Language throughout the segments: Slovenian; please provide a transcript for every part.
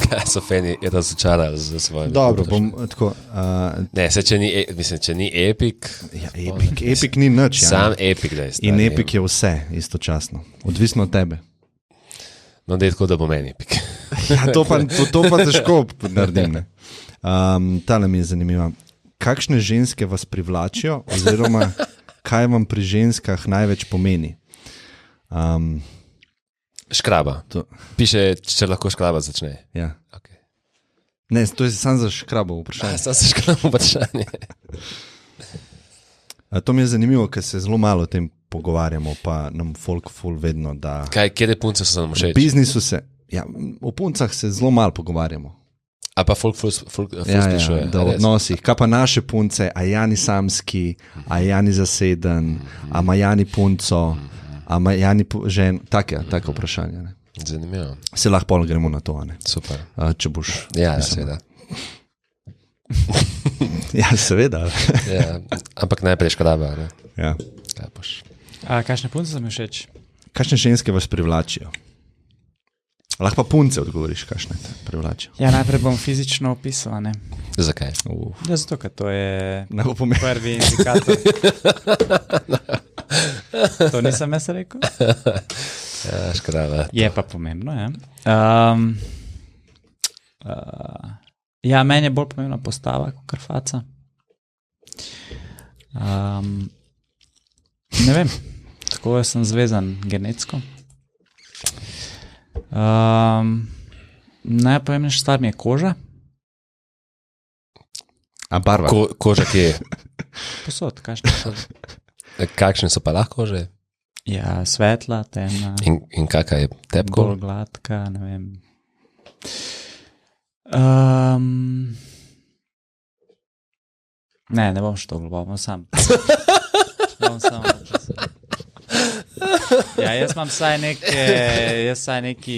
Kaj so fani razočarali za svojim? Dobro, bom tako... Ne, če ni Epic... Ja, Epic ni nič. Sam Epic, da je stvar. In Epic je vse istočasno. Odvisno od tebe. No, da je tako, da bo meni Epic. Ja, to pa težko naredim. Tale mi je zanimiva. Kakšne ženske vas privlačijo oziroma kaj vam pri ženskah največ pomeni? Škraba. Piše, če lahko škraba začne. Ja. Okay. Ne, to je samo za škrabo vprašanje. Samo za škrabo vprašanje. To mi je zanimivo, ker se zelo malo o tem pogovarjamo, pa nam folk ful vedno da... Kjere punce so nam všeč? V biznisu se... Ja, o puncah se zelo malo pogovarjamo. A pa folk sprašuje. Da v odnosih. Kaj pa naše punce, a Jani samski, a Jani zaseden, a Majani punco, a Majani žen, take vprašanja. Ne? Zanimivo. Se lahko pol gremo na to, ne? Super. Če boš... Ja, seveda. Ja, seveda. Ja, ampak najprej škraba, ne? Ja. Kaj boš? Kakšne punce so mi všeč? Kakšne ženske vas privlačijo? Lahko pa punce odgovoriš, kakšne te privlačijo. Ja, najprej bom fizično opisal, ne? Zakaj? Ja, zato, ker to je prvi indikator. To nisem jaz rekel. Ja, škraba. Je pa pomembno, ja. Ja, meni je bolj pomembna postava kot faca. Ne vem, tako sem zvezan genetsko. Najpomembnejša stvar mi je koža. A barva? Koža kje je? Posod, kakšne kože. Kakšne so pa lahko kože? Ja, svetla, temna. In kakva je tepko? Bolj gladka, ne vem. Ne bom što globoko, sam. Ja, jaz imam saj neki,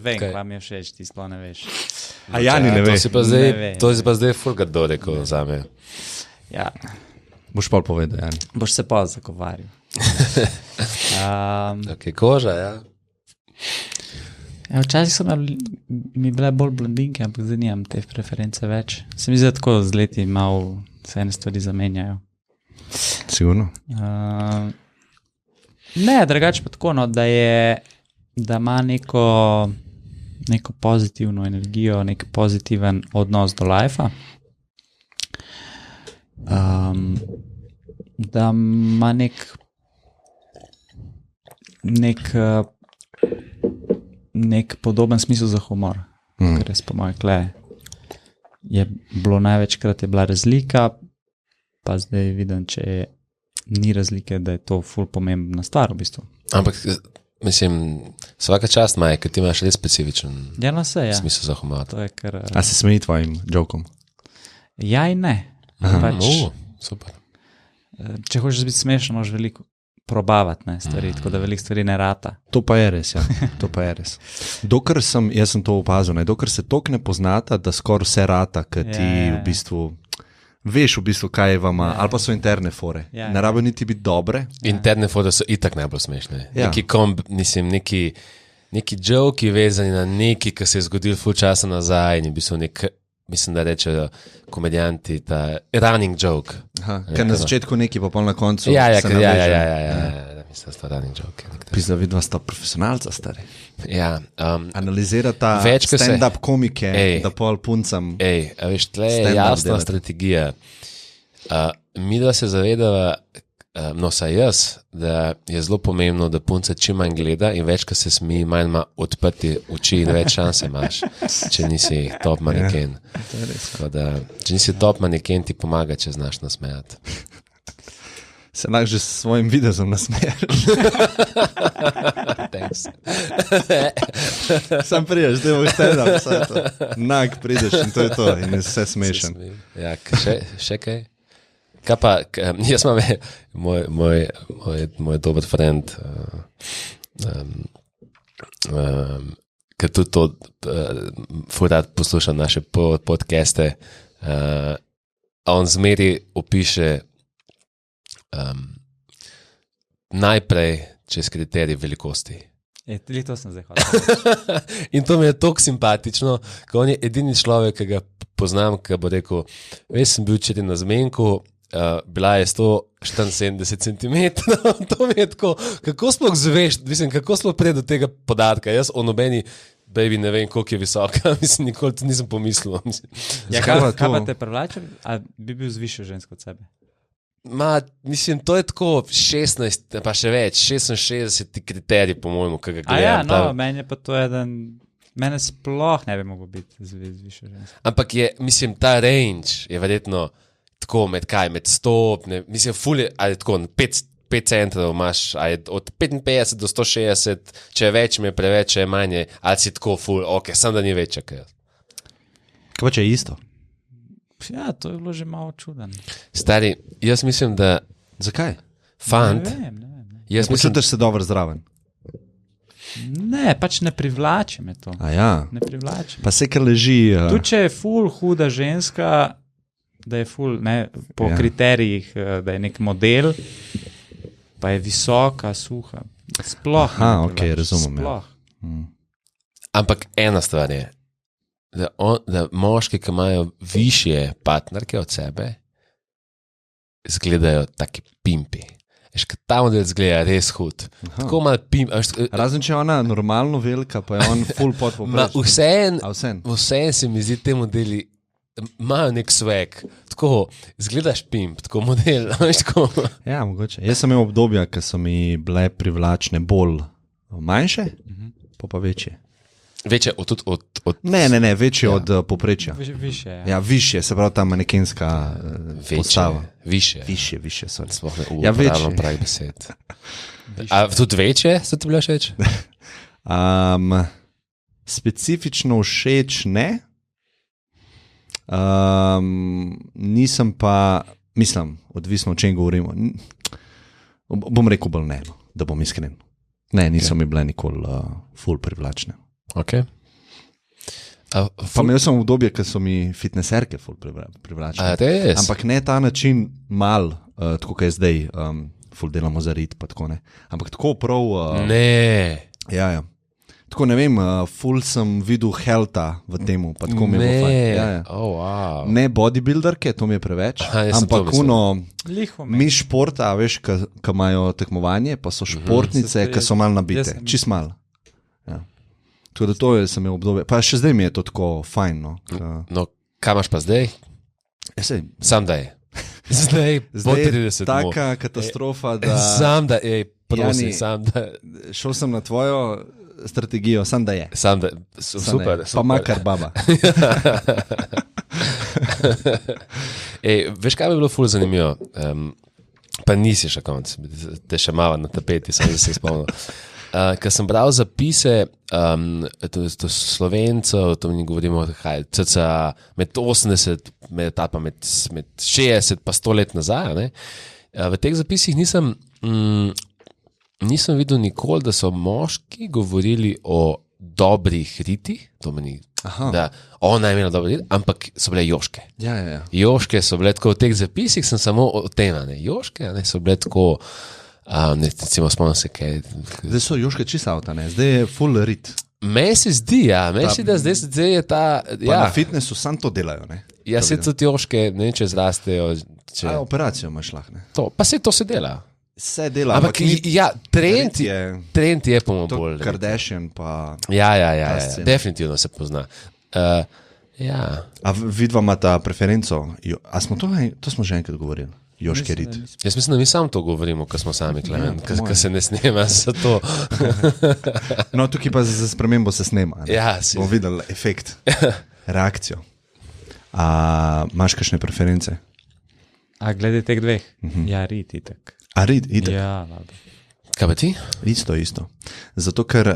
vem, kaj mi je všeč, ti sploh ne veš. A Jani ne ve. To si pa zdaj fulgado rekel za me. Ja. Boš pol povedal, Jani. Boš se pa zagovarjal. Ok, koža, ja. Ja, včasih so mi bile bolj blondinke, ampak zdaj nimam te preference več. Se mi zdi tako z leti malo se ene stvari zamenjajo. Sigurno? Ne, drugače pa tako, no, da ima neko pozitivno energijo, nek pozitiven odnos do lifea. Da ima nek podoben smisel za humor, ker res po moje kle je bilo največkrat je bila razlika, pa zdaj vidim, če ni razlike, da je to ful pomembna stvar v bistvu. Ampak, mislim, vsaka čast ima, ker ti imaš res specifičen smisel za humor. To je kar... A se smeji tvojim jokom? Ja in ne. Super. Če hočeš biti smešen, moraš veliko probavati stvari, tako da veliko stvari ne rata. To pa je res, ja. To pa je res. Dokler jaz sem to opazil, dokler se toliko ne poznata, da skoraj vse rata, ker ti v bistvu veš v bistvu, kaj vama, ali pa so interne fore. Ne rabijo niti biti dobre. Interne fore so itak najbolj smešne. Neki joki vezani na neki, ki se je zgodil ful časa nazaj in je bil mislim, da rečejo komedijanti, ta running joke. Ker na začetku neki, pa pol na koncu ja, se naveže. Ja, mislim, da sta running joke. Pisa, vidva sta profesionalca, stari. Ja. Analizirata stand-up komike, da pol puncam a veš, tle je jasna strategija. Mi da se zavedava, no saj jaz, da je zelo pomembno, da punce čim manj gleda in več, ko se smeji, manj ima odprti oči in več šanse imaš, če nisi top maneken. Če nisi top maneken, ti pomaga, če znaš nasmejati. Se lahko že s svojim videzom nasmejaš. Thanks. Sam priješ, da boš stand-up, vse to. Nag prideš in to je to, in je vse smešen. Ja, še kaj? Kaj pa, jaz imam moj dober friend, ki tudi to furat posluša naše podcaste, on zmeri opiše najprej čez kriterij velikosti. To sem zdaj hotel. In to mi je tako simpatično, ko on je edini človek, ki ga poznam, ki bo rekel, veš, sem bil včeraj na zmenku, bila je 174 cm, to mi je tako, kako sploh zveš, mislim, kako sploh pride do tega podatka, jaz o nobeni baby ne vem, koliko je visoka, mislim, nikoli to nisem pomislil. Ja, kaj pa te privlači, a bi bil z višjo žensko od sebe? Mislim, to je tako 16, pa še več, 66 kriterij, po mojemu, ki ga gledam. Ja, meni je pa to mene sploh ne bi mogel biti z višjo žensko. Ampak je, mislim, ta range je verjetno tako med 100, mislim, fulje, ali tako, 5 centrov imaš, od 55 do 160, če je več, mi je preveč, če je manje, ali si tako ful, ok, sam da ni večja. Kaj pa če je isto? Ja, to je bilo že malo čuden. Stari, jaz mislim, da... Zakaj? Fant. Ne vem. Počutiš se dobro zraven? Ne, pač ne privlači me to. Ja. Ne privlači. Pa se kar leži... Tu, če je ful huda ženska, da je ful, ne, po kriterijih, da je nek model, pa je visoka, suha. Sploh ne privlači. Ok, razumem. Sploh. Ja. Ampak ena stvar je, da moški, ki imajo višje partnerke od sebe, izgledajo taki pimpi. Veš, kad ta model izgleda res hud. Tako malo pimp. Razen če je ona normalno velika, pa je on full pot poprečen. Vseeno se mi zdi, te modeli imajo nek swag. Tako, izgledaš pimp, tako model. Tako. Ja, mogoče. Jaz sem imel obdobja, ki so mi bile privlačne bolj manjše, pa večje. Večje od... Ne, večje od poprečja. Više, ja. Ja, više, se pravi ta manekenska postava. Više, sorry. Sploh ne uporabljam pravih besed. A tudi večje so ti bile všeč? Specifično všeč ne. Nisem pa, mislim, odvisno o čem govorimo, bom rekel bolj ne, da bom iskren. Ne, niso mi bile nikoli ful privlačne. Okay. Pa imel sem obdobje, ko so mi fitneserke ful privlačne. Ampak ne ta način mal, tako kot je zdaj, ful delamo za rit, pa tako ne. Ampak tako prav... Ne. Ja. Tako ne vem, ful sem videl helta v temu, pa tako mi je bilo fajn. Ja. Oh, wow. Ne bodybuilderke, to mi je preveč, ampak mi športa, veš, ki imajo tekmovanje, pa so športnice, ki so mal nabite, čist mal. Tako da to je sem imel obdobje. Pa še zdaj mi je to tako fajn. No, kaj imaš pa zdaj? Sam da je. Zdaj po 30. Taka katastrofa, da... Sam da je, prosim, sam da... Šel sem na tvojo strategijo, sam da je. Sam da, super. Pa makar baba. Veš, kaj bi bilo ful zanimivo? Pa nisi še konc, te še malo na tapeti, sem se spomnil. Ker sem bral zapise to Slovencev, to mi govorimo cca med 80, med 60 pa 100 let nazaj. Ne? V teh zapisih nisem videl nikoli, da so moški govorili o dobrih ritih, to meni, da ona je imela dobre riti, ampak so bile joške. Ja. Joške so bile tako, v teh zapisih sem samo o tem, joške so bile tako... Recimo, spomnim se, kaj... Zdaj so joške čist avta, ne? Zdaj je full rit. Meni se zdi, ja. Meni se zdi, da zdaj je ta... Pa na fitnessu sam to delajo, ne? Ja, se tudi joške, ne vem, če zrastejo... Operacijo imaš lahko, ne? Pa se to se dela. Se dela, ampak ja, trend je po-mojem bolj. Kardashian pa... Ja, definitivno se pozna. Ja. A vidva ima ta preferenco? A smo to smo že enkrat govorili? Joške rit. Jaz mislim, da mi sam to govorimo, ko smo sami, Klemen, ko se ne snema za to. No, tukaj pa za spremembo se snema. Ja, bomo videli efekt, reakcijo. Imaš kakšne preference? Glede teh dveh? Ja, rit itak. A rit itak? Ja, lado. Kaj pa ti? Isto. Zato, ker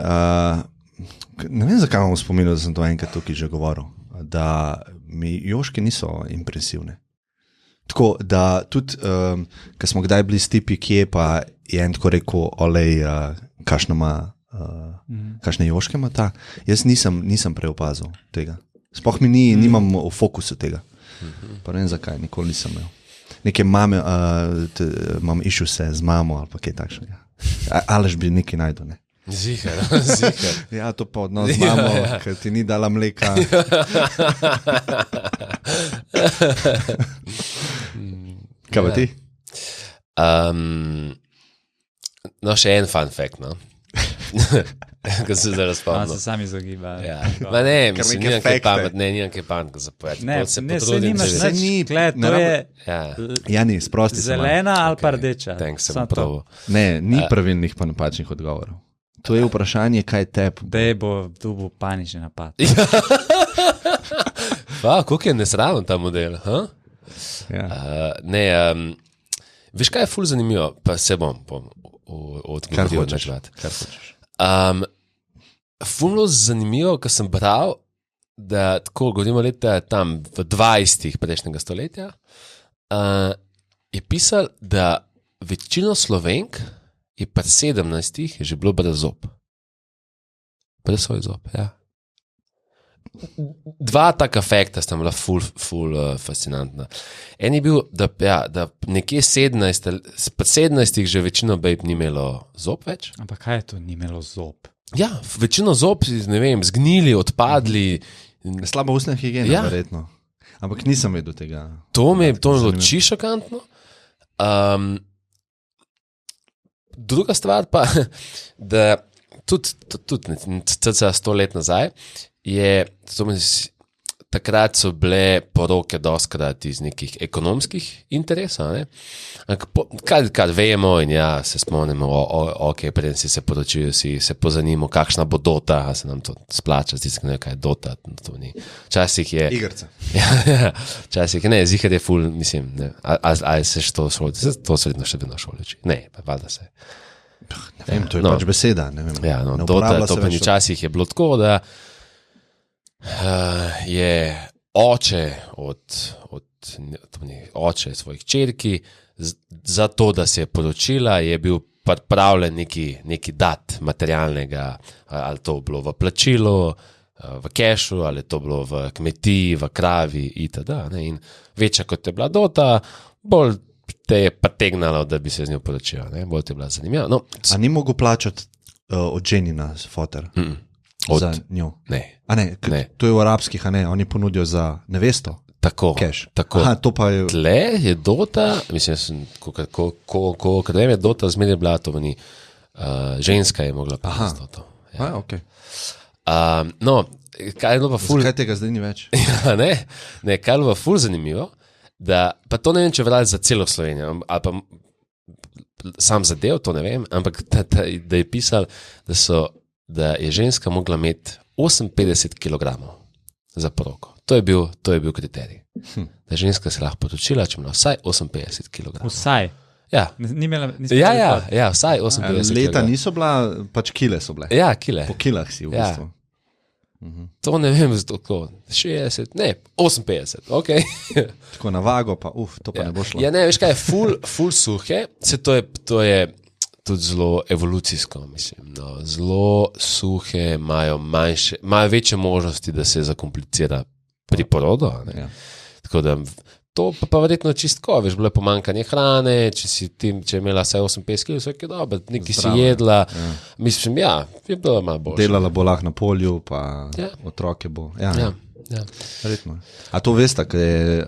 ne vem, zakaj vam spominjal, da sem to enkrat tukaj že govoril, da mi joške niso impresivne. Tako, da tudi, ko smo kdaj bili s tipi, kje pa je en tako rekel, olej, kakšne joške ima ta, jaz nisem preopazil tega. Sploh mi nimam v fokusu tega. Pa ne vem zakaj, nikoli nisem imel. Neke mame, imam išel se z mamo ali pa kaj takšnega. Alež bi nekaj najdel, ne? Zihar. Ja, to pa odnos z mamo, ker ti ni dala mleka. Kaj pa ti? No, še en fun fact, no. Ko se zdaj razpomnim. Se sami izogibajo. Ja. Ma ne, mislim, nimam kaj pametno zapovedati. Ne, se nimaš nič, gled, to je Jani, sprosti se. Zelena ali pa rdeča. Thanks, sem prav. Ne, ni pravilnih pa napačnih odgovorov. To je vprašanje, kaj tep. Dej bo dubu panični napad. Koliko je nesraven ta model, Ja. Veš, kaj je ful zanimivo, pa se bom odgovoril načvat. Kar hočeš. Ful zanimivo, ko sem bral, da tako govorimo leta tam v 20. prejšnjega stoletja, je pisal, da večino Slovenk je pri 17. že bilo brez zob. Brez svoj zob, ja. Dva taka fakta sta bila ful fascinantna. En je bil, da nekje 17 že večino bejb ni imelo zob več. Ampak kaj je to, ni imelo zob? Ja, večino zob, ne vem, zgnili, odpadli. Slaba ustna higiena, verjetno. Ampak nisem vedel tega. To mi je bilo čisto šokantno. Druga stvar pa, da tudi cca 100 let nazaj, takrat so bile poroke doskrat iz nekih ekonomskih interesov. Kaj vemo in ja, se spomnimo, ok, preden si se poročil, si se pozanimo, kakšna bo dota, a se nam to splača, zdi se, kaj je dota. Včasih je... Igrca. Ja, včasih je, ne, zihar je ful, mislim, ne, ali se še to sredno še vedno šoliči? Ne, pa valjda se. Ne vem, to je pač beseda, ne vem. Ja, no, dota, to pa včasih je bilo tako, da je oče oče svojih čerki za to, da se je poročila, je bil pripravljen neki dat materialnega, ali to bilo v plačilu, v kešu, ali to bilo v kmetiji, v kravi itd. In večja kot je bila dota, bolj te je pategnalo, da bi se z njo poročila. Bolj te je bila zanimiva. No, a ni mogel plačati od ženina foter? Za njo? Ne. A ne, to je v arabskih, a ne, oni ponudijo za nevesto. Tako. Aha, to pa je... Tle je dota, mislim, ko vem, je dota zmeraj bila, to ni, ženska je mogla plačati to. Ja. Ok. No, kaj je bilo pa ful... Zakaj tega zdaj ni več? Ja, ne, kaj je bilo pa ful zanimivo, da, pa to ne vem, če velja za celo Slovenijo, ali pa sam zadev, to ne vem, ampak da je pisal, da je ženska mogla imeti 58 kg za poroko. To je bil kriterij. Da je ženska se lahko poročila, če ima vsaj 58 kg. Vsaj? Ja. Ja, vsaj 58 kg. Leta niso bila, pač kile so bile. Ja, kile. Po kilah si v bistvu. To ne vem, tako 60, ne, 58, ok. Tako na vago, pa to pa ne bo šlo. Ja, ne, veš kaj, ful suhe, to je tudi zelo evolucijsko, mislim. No. Zelo suhe imajo večje možnosti, da se zakomplicira pri porodu. Ja. Tako da to pa verjetno čistko, veš, bilo je pomankanje hrane, če je imela vsaj 58 kg, vse je dobro, nekaj si jedla, mislim, ja, je bilo malo boljše. Delala bo lahko na polju, pa otroke bo. Ja. Verjetno. A to veste, ko je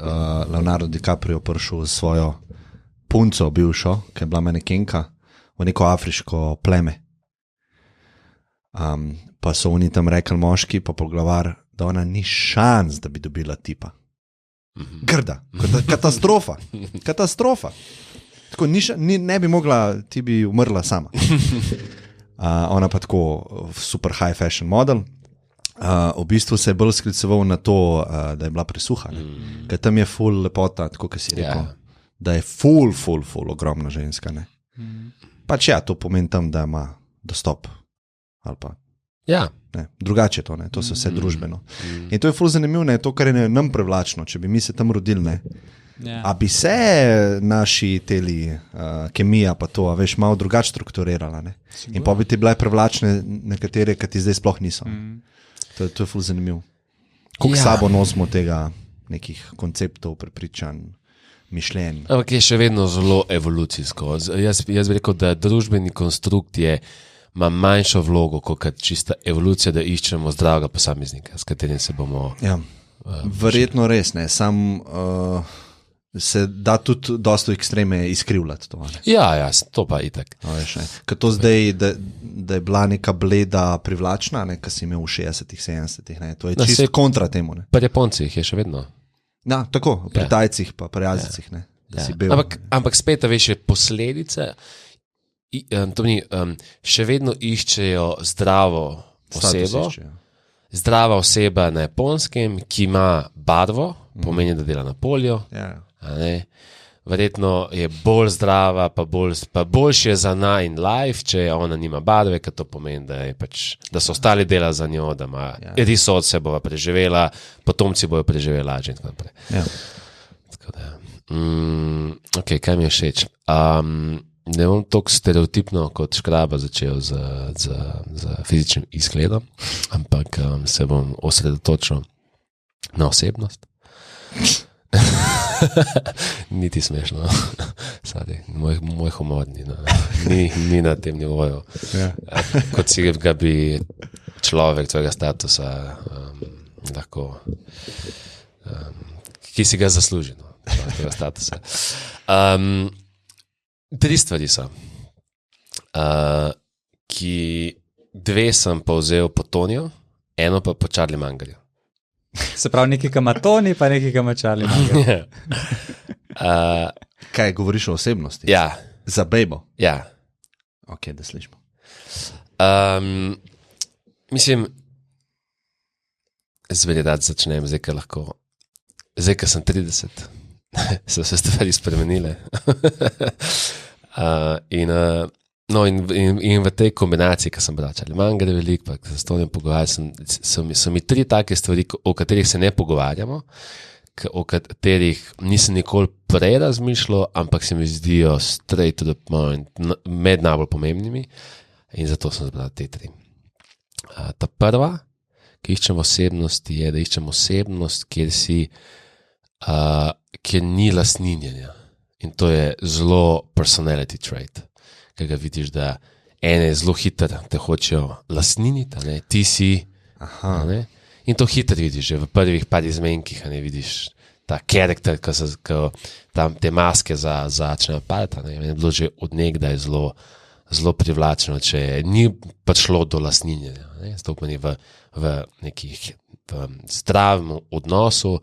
Leonardo DiCaprio prišel s svojo punco bivšo, ki je bila manekenka, v neko afriško pleme. Pa so oni tam rekli moški, pa poglavar, da ona ni šans, da bi dobila tipa. Grda, katastrofa. Tako, ne bi mogla, ti bi umrla sama. Ona pa tako super high fashion model. V bistvu se je bolj skliceval na to, da je bila presuha. Ker tam je ful lepota, tako kot si rekel, da je ful ogromna ženska. Ne? Pač ja, to pomeni tam, da ima dostop. Ali pa ne, drugače to, ne, to se vse družbeno. In to je ful zanimivo, ne, to, kar je nam privlačno, če bi mi se tam rodili, ne. A bi se naši teli kemija pa to, veš, malo drugače strukturirala, ne. In pa bi ti bile privlačne nekatere, ki ti zdaj sploh niso. To je ful zanimivo. Koliko sabo nosimo tega nekih konceptov, prepričanj, mišljenj. Ampak je še vedno zelo evolucijsko. Jaz bi rekel, da družbeni konstrukt je ima manjšo vlogo kot čista evolucija, da iščemo zdravega posameznika, s katerim se bomo. Ja. Verjetno res ne, se da tudi dosto ekstreme izkrivljati. To, ne? Ja, to pa itak. Ker to zdaj, da je bila neka bleda privlačna, ne, kar si imel v 60-ih, 70-ih, ne, to je čisto kontra temu. Ne. Pri Japoncih je še vedno. Ja, tako, pri Tajcih pa pri Azijcih, ne. Ampak spet, veš, je posledice, še vedno iščejo zdravo osebo, zdrava oseba na Japonskem, ki ima barvo, pomeni, da dela na polju. Verjetno je bolj zdrava, pa boljše je za na in life, če ona nima barve, ker to pomeni, da so ostali dela za njo, da ima risot se bova preživela, potomci bojo preživeli lažje in tako naprej. Tako da, ok, kaj mi je všeč? Ne bom toliko stereotipno kot Škraba začel z fizičnim izgledom, ampak se bom osredotočil na osebnost. Niti smešno, moj humor ni na tem nivoju. Kot si ga bi človek tvojega statusa lahko, ki si ga zasluži, tvojega statusa. 3 stvari so, ki 2 sem povzel po Toniju, 1 pa po Charlie Mangarju. Se pravi, nekaj ima Toni, pa nekaj ima Charlie Munger. Kaj, govoriš o osebnosti? Ja. Za bejbo? Ja. Ok, da slišimo. Mislim, zvedeti začnem, zdaj, ker sem 30, so se stvari spremenile. In v tej kombinaciji, ki sem bral Charlie Munger veliko, pa se s Tonijem pogovarjal, so mi 3 take stvari, o katerih se ne pogovarjamo, o katerih nisem nikoli prej razmišljal, ampak se mi zdijo straight to the point, med najbolj pomembnimi, in zato sem zbral te 3. Ta prva, ki iščem osebnosti, je, da iščem osebnost, kjer ni lastninjenja. In to je zelo personality trait. Ker ga vidiš, da ene zelo hitro te hočejo lastniniti, ti si. In to hitro vidiš, že v prvih par izmenkih, vidiš ta karakter, ki tam te maske začnejo padati. Je bilo že od nekdaj zelo privlačno, če ni prišlo do lastninjenja. To pomeni v nekih zdravem odnosu,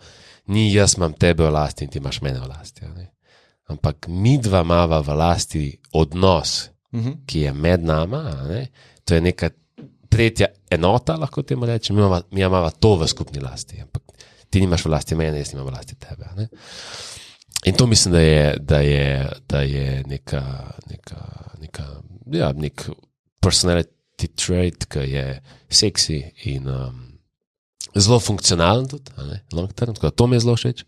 ni jaz imam tebe v lasti in ti imaš mene v lasti. Ampak mi dva imava v lasti odnos, ki je med nama, to je neka tretja enota, lahko temu rečem, mi imava to v skupni lasti, ampak ti nimaš v lasti mene, jaz nimam v lasti tebe. In to mislim, da je nek personality trait, ki je seksi in zelo funkcionalen tudi, long term, tako da to mi je zelo všeč.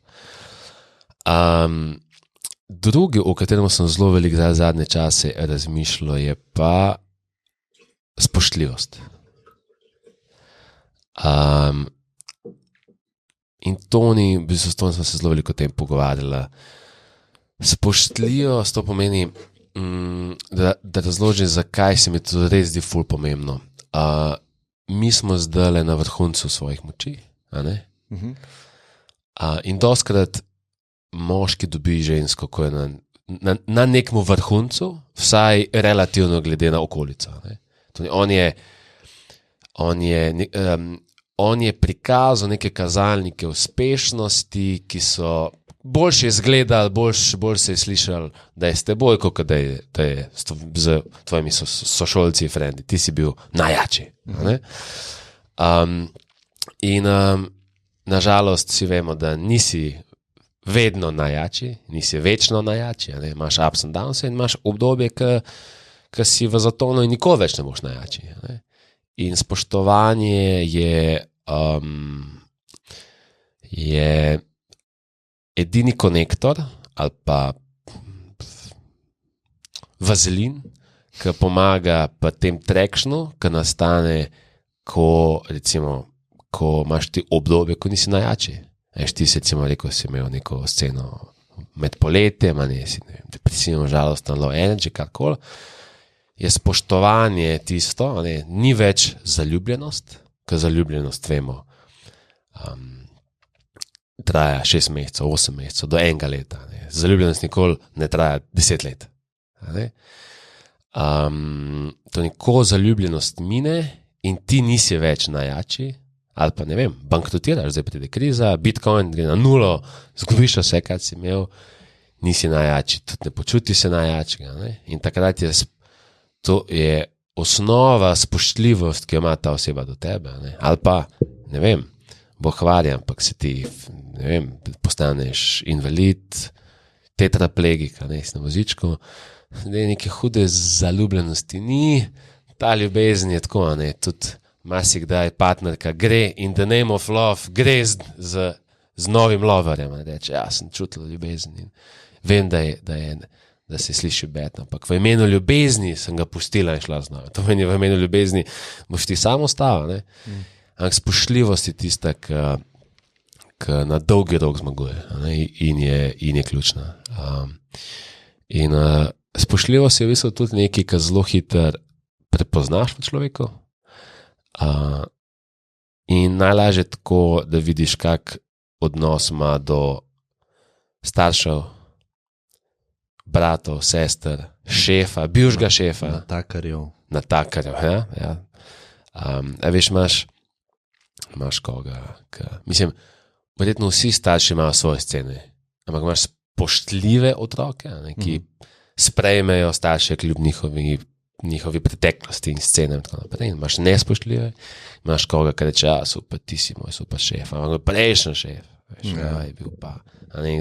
Drugi, o katerem sem zelo veliko za zadnje čase razmišljal, je pa spoštljivost. In Toni, v bistvu s Toni smo se zelo veliko o tem pogovarjali. Spoštljivost, to pomeni, da razložim, zakaj se mi to res zdi ful pomembno. Mi smo zdaj na vrhuncu svojih moči, in dostikrat moški dobi žensko, ko je na nekem vrhuncu, vsaj relativno glede na okolico. On je prikazal neke kazalnike uspešnosti, ki so boljše izgledali, bolj se je slišali, da je s teboj, kot da je z tvojimi sošolci in frendi. Ti si bil najjači. Nažalost si vemo, da nisi vedno najjači, nisi večno najjači, imaš ups and downs in imaš obdobje, ki si v zatonu in nikoli več ne boš najjači. In spoštovanje je edini konektor ali pa vazelin, ki pomaga pri tem trekšnu, ki nastane, ko imaš ti obdobje, ko nisi najjači. Ti si recimo rekel, si imel neko sceno med poletjem, depresivno, žalostno, low energy, karkoli. je spoštovanje tisto, ni več zaljubljenost, ker zaljubljenost vemo, traja 6 mesecev, 8 mesecev, do 1 leta. Zaljubljenost nikoli ne traja 10 let. To nikoli zaljubljenost mine in ti nisi več najjači, ali pa ne vem, bankrotiraš, zdaj pride kriza, Bitcoin gre na 0, zgubiš vse, kar si imel, nisi najjači, tudi ne počuti se najjačega. In takrat to je osnova spoštljivost, ki jo ima ta oseba do tebe. Ali pa, ne vem, Bog hvalja, ampak si ti, ne vem, postaneš invalid, tetraplegik, si na vozičku, neke hude zaljubljenosti ni, ta ljubezen je tako, tudi marsikdaj partnerka gre in the name of love, gre z novim loverjem, reče, sem čutil ljubezen in vem, da se sliši bed, ampak v imenu ljubezni sem ga pustila in šla z novim. To meni v imenu ljubezni boš ti samo ostala, ampak spoštljivost je tista, ki na dolgi rok zmaguje in je ključna. In spoštljivost je v bistvu tudi nekaj, kar zelo hitro prepoznaš v človeku in najlažje tako, da vidiš, kak odnos ima do staršev, bratov, sester, šefa, bivšega šefa. Natakarjev, ja. Veš, imaš koga, mislim, verjetno vsi starši imajo svoje scene, ampak imaš spoštljive otroke, ki sprejmejo starše kljub njihovi preteklosti in scene in tako naprej. Imaš nespoštljive, imaš koga, ki reče, super, ti si moj super šef, ampak prejšnji šef, veš, je bil pa,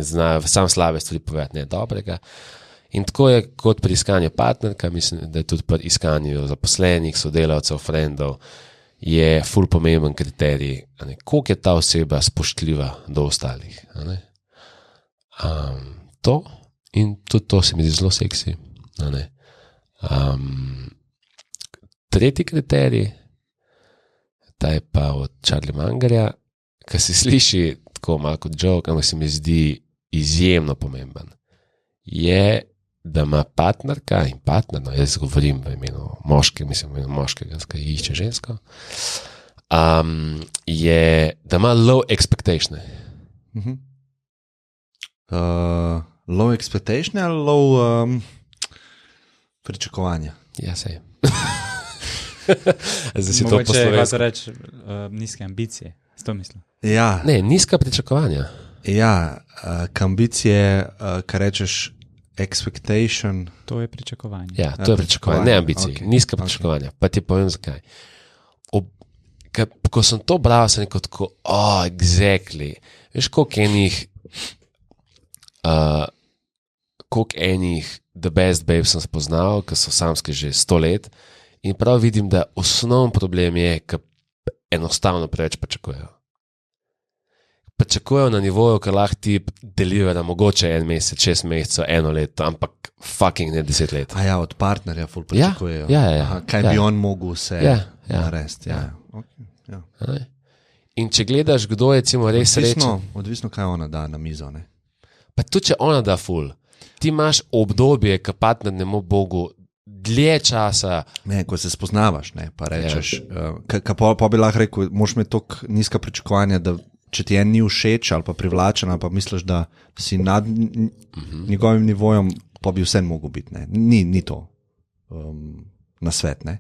zna sam slabe stvari povedati, ne dobrega. In tako je kot pri iskanju partnerka, mislim, da je tudi pri iskanju zaposlenih, sodelavcev, frendov, je ful pomemben kriterij, koliko je ta oseba spoštljiva do ostalih. In tudi to se mi zdi zelo seksi. Tretji kriterij, ta je pa od Charlie Mangarja, ki se sliši tako malo kot joke, ampak se mi zdi izjemno pomemben, je, da ima partnerka in partner, jaz govorim v imenu moške, mislim v imenu moškega, ki išče žensko, je, da ima low expectation. Low expectation ali low pričakovanja? Ja, sej. Zdaj si to poslovensko. Mogoče reči nizke ambicije, s to mislim. Ja. Ne, nizka pričakovanja. Ja, ambicije, kar rečeš expectation. To je pričakovanje. Ja, to je pričakovanje, ne ambicije, nizka pričakovanja. Pa ti povem zakaj. Ko sem to bral, sem rekel tako, exactly. Veš, koliko enih The Best Babe sem spoznal, ki so samske že 100 let in prav vidim, da osnovni problem je, ker enostavno preveč pričakujejo. Pričakujejo na nivoju, ker lahko ti delivera mogoče 1 mesec, 6 mesecev, 1 leto, ampak fucking ne 10 let. A ja, od partnerja ful pričakujejo. Ja. Kaj bi on mogel vse narediti. Okay. In če gledaš, kdo je res srečen. Odvisno, kaj ona da na mizo. Ne? Pa tudi, če ona da ful. Ti imaš obdobje, ki partnernemu Bogu dlje časa. Ne, ko se spoznavaš, ne, pa rečeš, pa bi lahko rekel, moraš imeti toliko nizka pričakovanja, da če ti en ni všeč ali pa privlačen, ali pa misliš, da si nad njegovim nivojem, pa bi vse mogel biti. Ne. Ni to na svet, ne.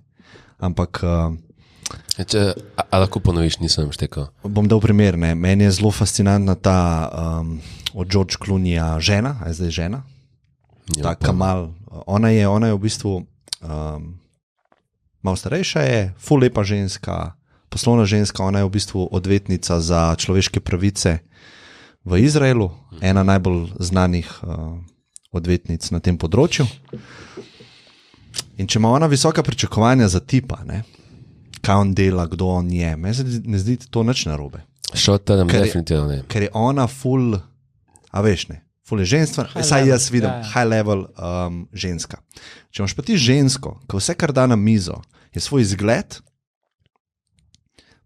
Ampak a lahko ponoviš, nisem štekal. Bom dal primer, ne. Meni je zelo fascinantna ta od George Clooneyja žena, a je zdaj žena? Ta Kamal. Ona je v bistvu malo starejša je, ful lepa ženska, poslovna ženska, ona je v bistvu odvetnica za človeške pravice v Izraelu, ena najbolj znanih odvetnic na tem področju. In če ima ona visoka pričakovanja za tipa, ne, kaj on dela, kdo on je, meni se ne zdi to nič narobe. Definitivno ne. Ker je ona ful, a veš ne, ful je ženstva, saj jaz vidim, high level ženska. Če imaš pa ti žensko, ki vse, kar da na mizo, je svoj izgled,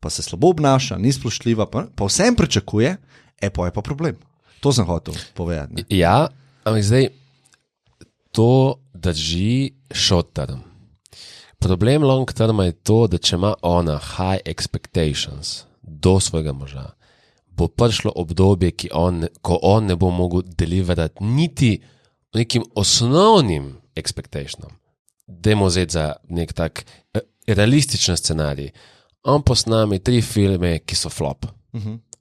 pa se slabo obnaša, ni spoštljiva, pa vsem pričakuje, pa je pa problem. To sem hotel povedati. Ja, ampak zdaj to drži short term. problem long terma je to, da če ima ona high expectations do svojega moža, bo prišlo obdobje, ko on ne bo mogel deliverati niti nekim osnovnim expectationom. Dajmo vzeti za nek tak realističen scenarij. On posname 3 filme, ki so flop.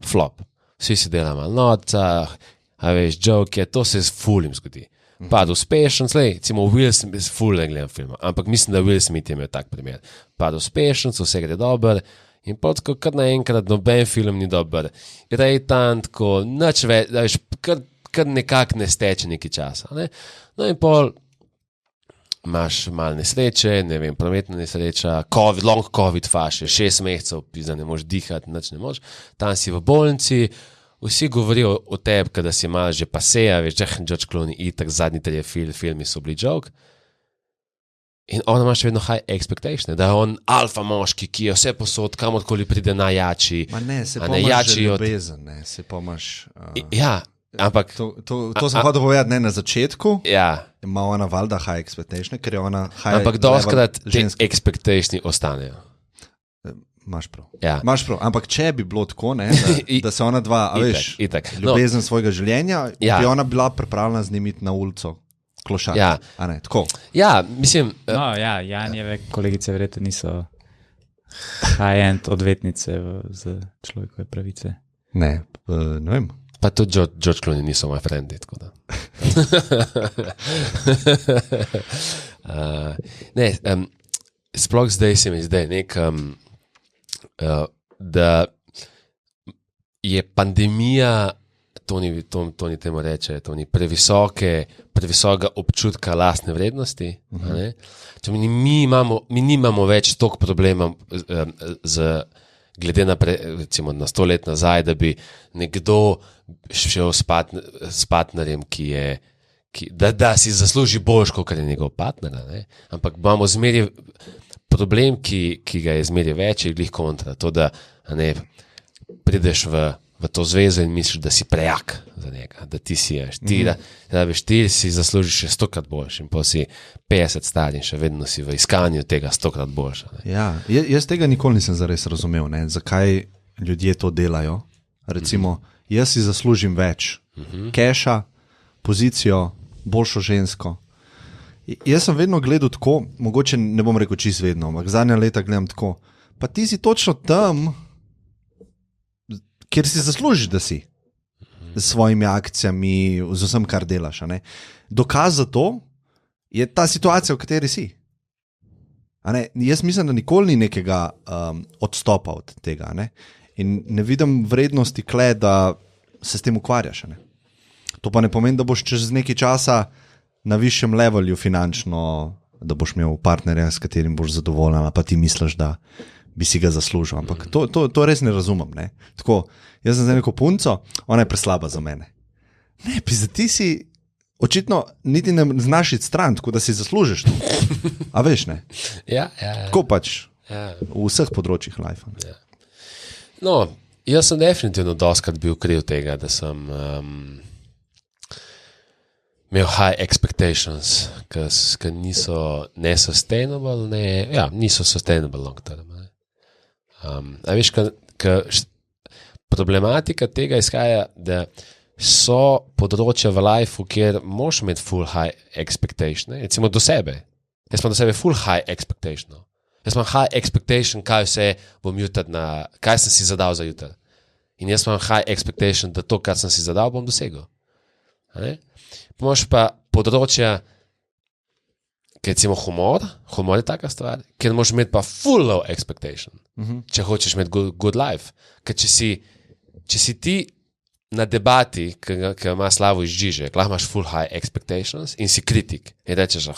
Flop. Vsi si dela malo noca, a veš, joke, to se ful jim zgodi. Pad uspešen, recimo Will Smith, ful ne gledam filma, ampak mislim, da Will Smith je imel tak primer. Pad uspešen, vse gre dober in potem kar naenkrat noben film ni dober. Rejtan, tako, nič več, da veš, kar nekako ne steče nekaj časa. Ne? No in pol imaš malo nesreče, ne vem, prometna nesreča, long covid faše, 6 mesecev, pizda ne moš dihati, nič ne moš, tam si v bolnici, vsi govorijo o tebi, da si malo že paseja, veš, George Clooney, itak zadnji 3 filmi so bili joke. In on ima še vedno high expectation, da je on alfa moški, ki je vse posod, kamorkoli pride najjači. Ma ne, se pomaš že ljubezen, ne, se pomaš... Ja, ampak... To sem hotel povedati, ne, na začetku ja. Ima ona valjda high expectation, ker je ona high... Ampak doskrat te expectationi ostanejo. Imaš prav. Ja. Imaš prav. Ampak če bi bilo tako, ne, da se ona dva, veš, ljubezen svojega življenja, bi ona bila pripravljena z njim iti na ulico. Klošati. Ja. A ne, tako. Ja, mislim... No, ja, Janjeve kolegice verjetno niso high-end odvetnice za človekove pravice. Ne, ne vem. Pa tudi George Clooney niso moji frendi, tako da. Ne, sploh zdaj se mi zdaj da je pandemija, to ni temu reče, to ni previsoka občutka lastne vrednosti. Mi nimamo več toliko problemov glede na, recimo, na 100 let nazaj, da bi nekdo šel s partnerjem, da si zasluži boljš, kot je njegov partner. Ne? Ampak imamo zmeraj problem, ki ga je zmeraj več, je glih kontra. To, da ne, prideš v to zvezo in misliš, da si prejak za njega, da ti si ti si zaslužiš še 100krat boljš in pa si 50 star in še vedno si v iskanju tega 100krat boljša. Ja, jaz tega nikoli nisem zares razumel, ne, zakaj ljudje to delajo. Recimo, jaz si zaslužim več keša, pozicijo, boljšo žensko. Jaz sem vedno gledal tako, mogoče ne bom rekel čisto vedno, ampak zadnja leta gledam tako, pa ti si točno tam, kjer si zaslužiš, da si. S svojimi akcijami, z vsem, kar delaš. A ne? Dokaz za to je ta situacija, v kateri si. A ne? Jaz mislim, da nikoli ni nekega odstopa od tega. Ne? In ne vidim vrednosti kle, da se s tem ukvarjaš. A ne? To pa ne pomeni, da boš čez nekaj časa na višjem levelju finančno, da boš imel partnerja, s katerim boš zadovoljen, pa ti misliš, da bi si ga zaslužil. Ampak to res ne razumem. Ne? Tako, jaz sem zdaj neko punco, ona je preslaba za mene. Ne, pizda, ti si očitno niti ne znaš iti stran, tako da si zaslužiš to. A veš, ne? Ja. Tako pač v vseh področjih life. Ja. No, jaz sem definitivno doskrat bil kriv tega, da sem imel high expectations, ki niso nesustainable, niso sustainable long term. A veš, problematika tega izhaja, da so področja v lifeu, kjer moš imeti full high expectation, recimo do sebe. Jaz imam do sebe full high expectation. Jaz imam high expectation, kaj vse bom jutri kaj sem si zadal za jutri. In jaz imam high expectation, da to, kar sem si zadal, bom dosegel. Moš pa področja, recimo humor je taka stvar, ker moraš imeti pa full low expectation, če hočeš imeti good life. Ker če si ti na debati, ki ima Slavo iz Žižek, lahko imaš full high expectations in si kritik. In rečeš,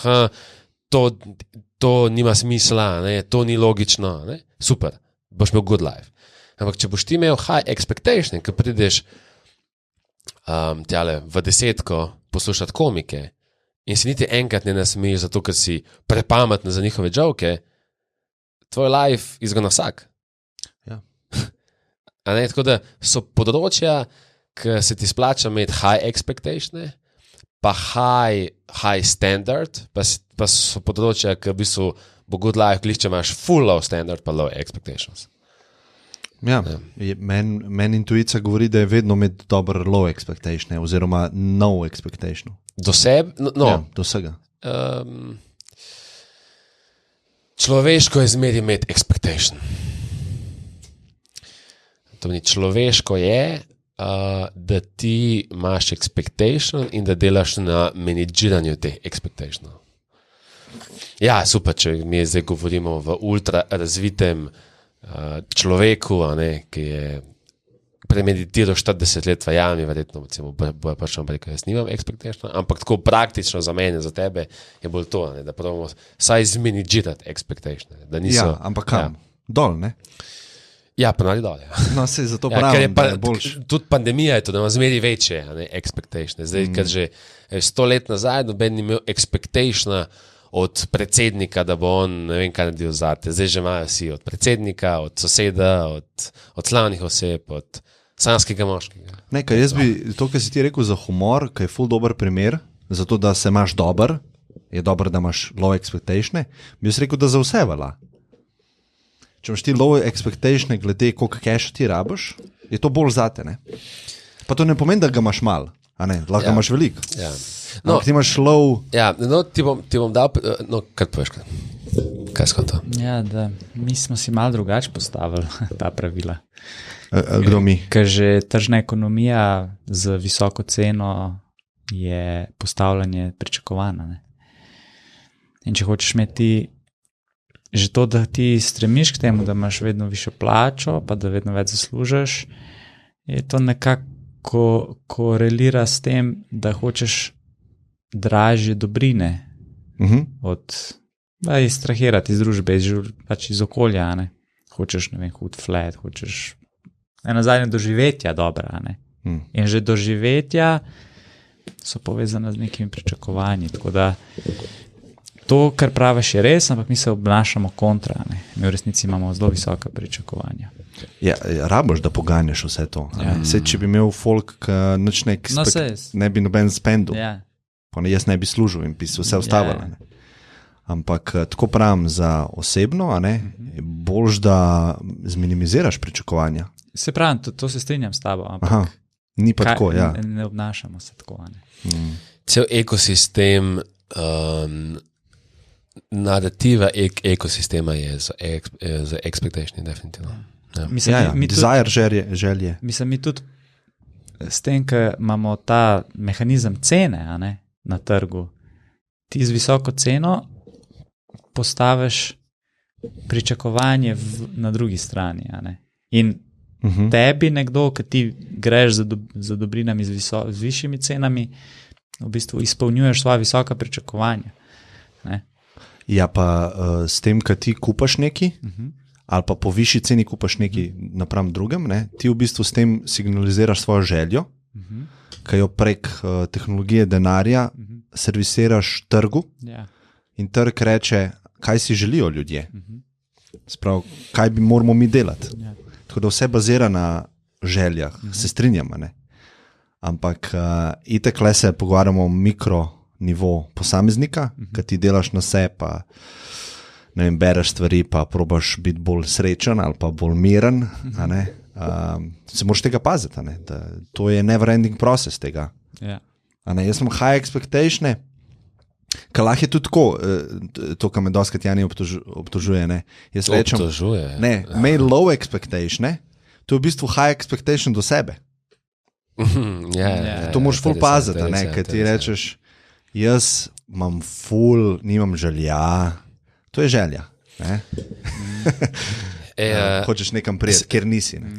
to nima smisla, ne, to ni logično, ne? Super, boš imel good life. Ampak če boš ti imel high expectation, ker prideš v 10 poslušati komike, in si niti enkrat ne nasmejiš zato, ker si prepameten za njihove joke, tvoj life is gonna suck. Ja. A ne, tako da so področja, ki se ti splača imeti high expectation, pa high standard, pa so področja, ki v bistvu bo good life, če imaš full low standard pa low expectations. Ja, meni intuicija govori, da je vedno imeti dober low expectation, oziroma no expectation. Do sebe? No. Ja, do vsega. Človeško je zmeri imeti expectation. To ni človeško je, da ti imaš expectation in da delaš na menedžiranju teh expectationov. Ja, super, če mi zdaj govorimo v ultra razvitem človeku, ki je premeditiral 40 let v jami, verjetno bojo prišel rekel, jaz nimam expectation, ampak tako praktično za mene, za tebe je bolj to, da pravimo saj zmenedžirati expectation. Da niso, ampak kam? Dol, ne? Ja, ponavadi dol. Ja. No, se zato pravim, da je boljš. Tudi pandemija je to, da ima zmeri večje expectation. Zdaj, ker že 100 let nazaj noben ni imel expectationa od predsednika, da bo on ne vem kaj naredil zate. Zdaj že imajo vsi od predsednika, od soseda, od slavnih oseb, od sanskega moškega. Ne, ker jaz bi, to, kar si ti rekel za humor, ki je ful dober primer, zato da se imaš dober, je dobro, da imaš low expectation, bi jaz rekel, da za vse velja. Če imaš ti low expectation glede, koliko cache ti rabiš, je to bolj zate, ne? Pa to ne pomeni, da ga imaš mal, a ne, lahko imaš veliko. Ja. No, ti imaš low... Ja, no, ti bom dal, no, kaj poveš, kaj skoro to? Ja, da mi smo si malo drugače postavili ta pravila. Kdo mi? Ker že tržna ekonomija z visoko ceno je postavljanje pričakovana, ne? In če hočeš imeti že to, da ti stremiš k temu, da imaš vedno višjo plačo, pa da vedno več zaslužiš, je to nekako korelira s tem, da hočeš dražje dobrine od iztrahirati iz družbe, pač iz okolja, ne? Hočeš, ne vem, hud flat, hočeš nazadnje doživetja dobra, ne? In že doživetja so povezane z nekimi pričakovanji, tako da to, kar praviš, je res, ampak mi se obnašamo kontra, ne? Mi v resnici imamo zelo visoka pričakovanja. Ja, raboš, da poganjaš vse to. Ja. Sej, če bi imel folk, nič ne bi noben spendil, pa ne, jaz ne bi služil in bi se vse ustavil. Ampak tako pravim za osebno, a ne, je boljš, da zminimiziraš pričakovanja. Se pravim, to se strinjam s tabo, ampak ni pa tako, ja. Ne obnašamo se tako, a ne. Cel ekosistem narativa ekosistema je za expectation, definitivno. Ja. Mislim, desire, želje. Mislim, mi tudi s tem, ker imamo ta mehanizem cene, a ne, na trgu, ti z visoko ceno postaviš pričakovanje na drugi strani, a ne. In tebi nekdo, ki ti greš za dobrinami z višjimi cenami, v bistvu izpolnjuješ svoja visoka pričakovanja, ne. Ja, pa s tem, kad ti kupaš neki, ali pa po višji ceni kupaš neki napram drugem, ne, ti v bistvu s tem signaliziraš svojo željo, ki jo prek tehnologije denarja servisiraš trgu in trg reče, kaj si želijo ljudje. Sprav, kaj bi moramo mi delati. Tako da vse bazira na željah, se strinjamo, ne. Ampak itek le se pogovarjamo o mikro nivo posameznika, ki ti delaš na se, pa ne vem, bereš stvari, pa probaš biti bolj srečen ali pa bolj miren, a ne, se moraš tega paziti, a ne, da to je never ending process tega. A ne, jaz sem high expectation, kar lahko je tudi tako, to, kar me doskrat Jani obtožuje, ne, jaz rečem, ne, mej low expectation, to je v bistvu high expectation do sebe. To moraš ful paziti, ne, ker ti rečeš, jaz imam ful, nimam želja. To je želja. Ne? Hočeš nekam prijeti, ker nisi. Ne?